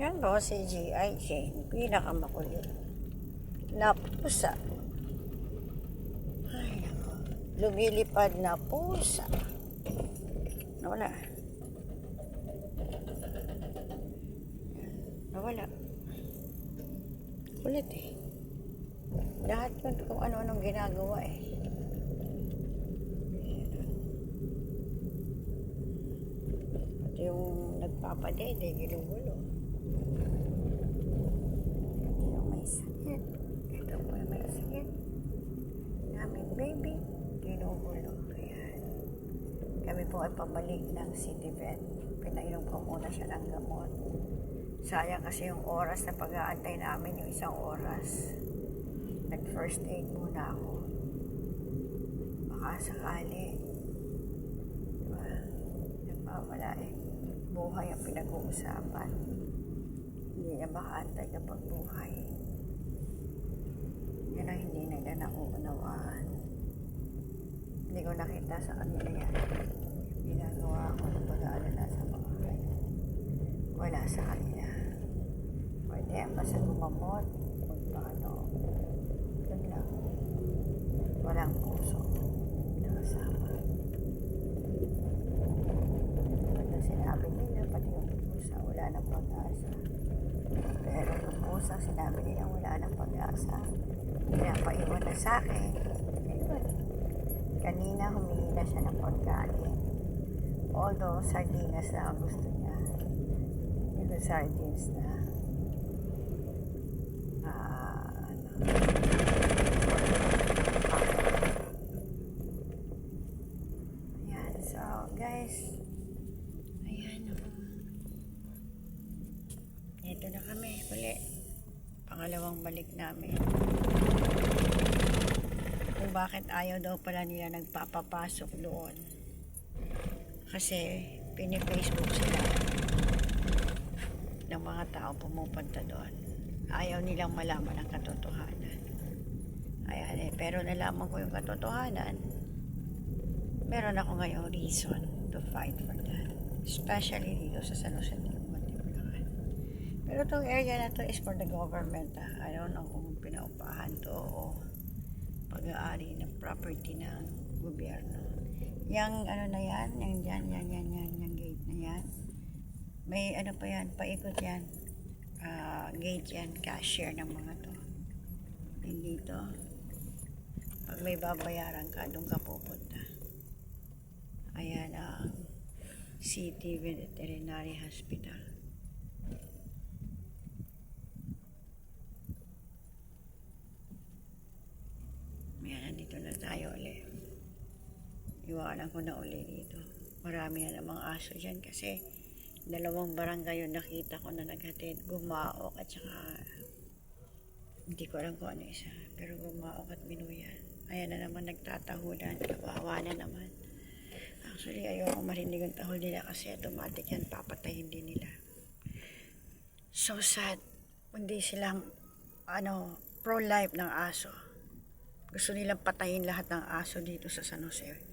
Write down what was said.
Yan po si G.I. Jane, pinakamakulit na pusa. Ay, nako. Lumilipad na pusa. Nawala. Nawala. Kulit eh. Lahat yun kung ano-anong ginagawa eh. At yung nagpapadede, ginugulo. Yung may sakit. Ito po yung may sakit. Naming baby, ginugulo. Ayan. Kami po ay pabalik ng city vet. Pinainom ko muna siya ng gamot. Sayang kasi yung oras na pag-aantay namin, yung 1 oras. Nag-first aid muna ako. Baka sakali. Diba? Nagpapala eh. Buhay ang pinag-uusapan. Hindi na makaantay kapag buhay. Yan ang hindi nila nauunawaan. Hindi ko nakita sa kanila yan. Ginagawa ko ng pag-aalala sa mga kanya. Wala sa kanila. Pwede ang basta gumamot. Magpaano. Yun lang. Walang puso. Nakasama. Pag sinabi nila, pati yung pusa, wala nang pag-asa. Pero yung pusa, sinabi nila, wala nang pag-asa. Pinapaiwan na sa akin. Ayun. Kanina, humingi na siya ng pagkain. Although, sardinas na ang gusto niya. Yung sardines na ayan, so guys, ayan ito na kami uli, pangalawang balik namin. Kung bakit ayaw daw pala nila nagpapapasok doon kasi pini-Facebook sila ng mga tao pumupunta doon. Ayaw nilang malaman ang katotohanan. Ayan eh, pero nalaman ko yung katotohanan. Meron ako ngayong reason to fight for that. Especially dito sa San Jose del Monte, Bulacan. Pero itong area na to is for the government. I don't know kung pinaupahan to o pag-aari ng property ng gobyerno. Yang ano na yan, yung gate na yan. May ano pa yan, paikot yan. Gate yan, cashier ng mga to. Hindi to. Pag may babayaran ka, doon ka pupunta. Ayan ang City Veterinary Hospital. Ayan, nandito na tayo ulit. Iwanan ko na ulit dito. Marami na namang aso dyan kasi 2 barangay yung nakita ko na naghatid. Gumaok at saka hindi ko alam kung ano isa. Pero Gumaok at Binuyan. Ayan na naman nagtatahulan. Kawawa na naman. Actually, ayoko marinig ang tahol nila kasi automatic yan. Papatayin din nila. So sad. Hindi silang pro-life ng aso. Gusto nilang patayin lahat ng aso dito sa San Jose.